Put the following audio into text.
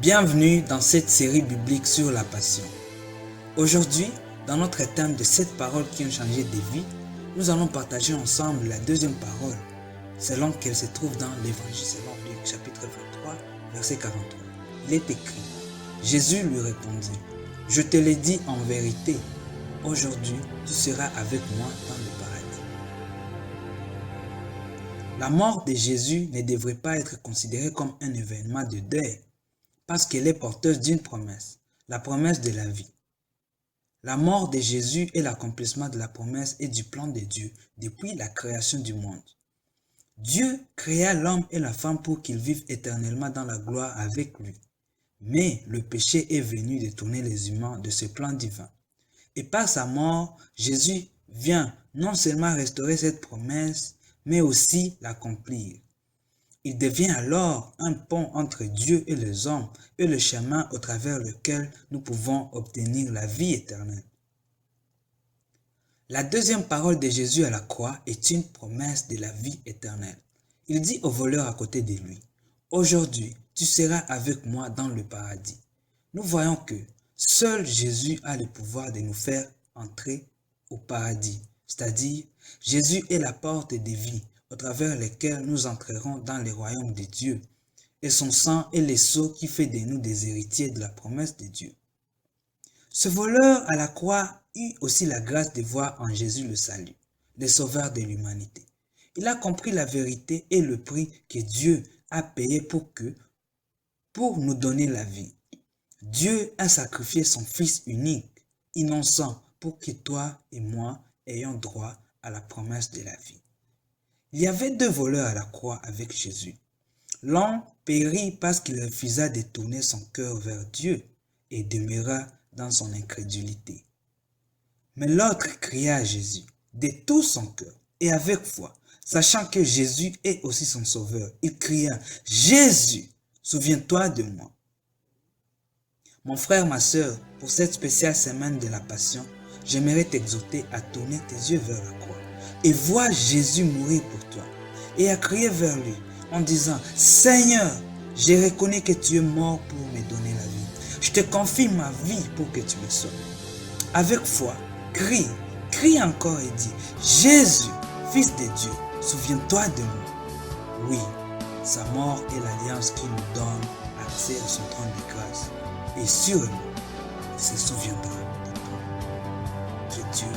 Bienvenue dans cette série biblique sur la passion. Aujourd'hui, dans notre thème de 7 paroles qui ont changé des vies, nous allons partager ensemble la deuxième parole, selon qu'elle se trouve dans l'Évangile selon Luc, chapitre 23, verset 43. Il est écrit, Jésus lui répondit, « Je te l'ai dit en vérité, aujourd'hui tu seras avec moi dans le paradis. » La mort de Jésus ne devrait pas être considérée comme un événement de deuil, parce qu'elle est porteuse d'une promesse, la promesse de la vie. La mort de Jésus est l'accomplissement de la promesse et du plan de Dieu depuis la création du monde. Dieu créa l'homme et la femme pour qu'ils vivent éternellement dans la gloire avec lui. Mais le péché est venu détourner les humains de ce plan divin. Et par sa mort, Jésus vient non seulement restaurer cette promesse, mais aussi l'accomplir. Il devient alors un pont entre Dieu et les hommes et le chemin au travers lequel nous pouvons obtenir la vie éternelle. La deuxième parole de Jésus à la croix est une promesse de la vie éternelle. Il dit au voleur à côté de lui, « Aujourd'hui, tu seras avec moi dans le paradis. » Nous voyons que seul Jésus a le pouvoir de nous faire entrer au paradis, c'est-à-dire Jésus est la porte de vie au travers lesquels nous entrerons dans le royaume de Dieu, et son sang est le sceau qui fait de nous des héritiers de la promesse de Dieu. Ce voleur à la croix eut aussi la grâce de voir en Jésus le salut, le sauveur de l'humanité. Il a compris la vérité et le prix que Dieu a payé pour nous donner la vie. Dieu a sacrifié son Fils unique, innocent, pour que toi et moi ayons droit à la promesse de la vie. Il y avait 2 voleurs à la croix avec Jésus. L'un périt parce qu'il refusa de tourner son cœur vers Dieu et demeura dans son incrédulité. Mais l'autre cria à Jésus de tout son cœur et avec foi, sachant que Jésus est aussi son sauveur. Il cria, « Jésus, souviens-toi de moi. » Mon frère, ma sœur, pour cette spéciale semaine de la Passion, j'aimerais t'exhorter à tourner tes yeux vers la croix et voir Jésus mourir pour toi et à crier vers lui en disant, « Seigneur, je reconnais que tu es mort pour me donner la vie. Je te confie ma vie pour que tu me sauves. » Avec foi, crie encore et dis, « Jésus, Fils de Dieu, souviens-toi de moi. » Oui, sa mort est l'alliance qui nous donne accès à son trône de grâce. Et sûrement, il se souviendra de toi. Que Dieu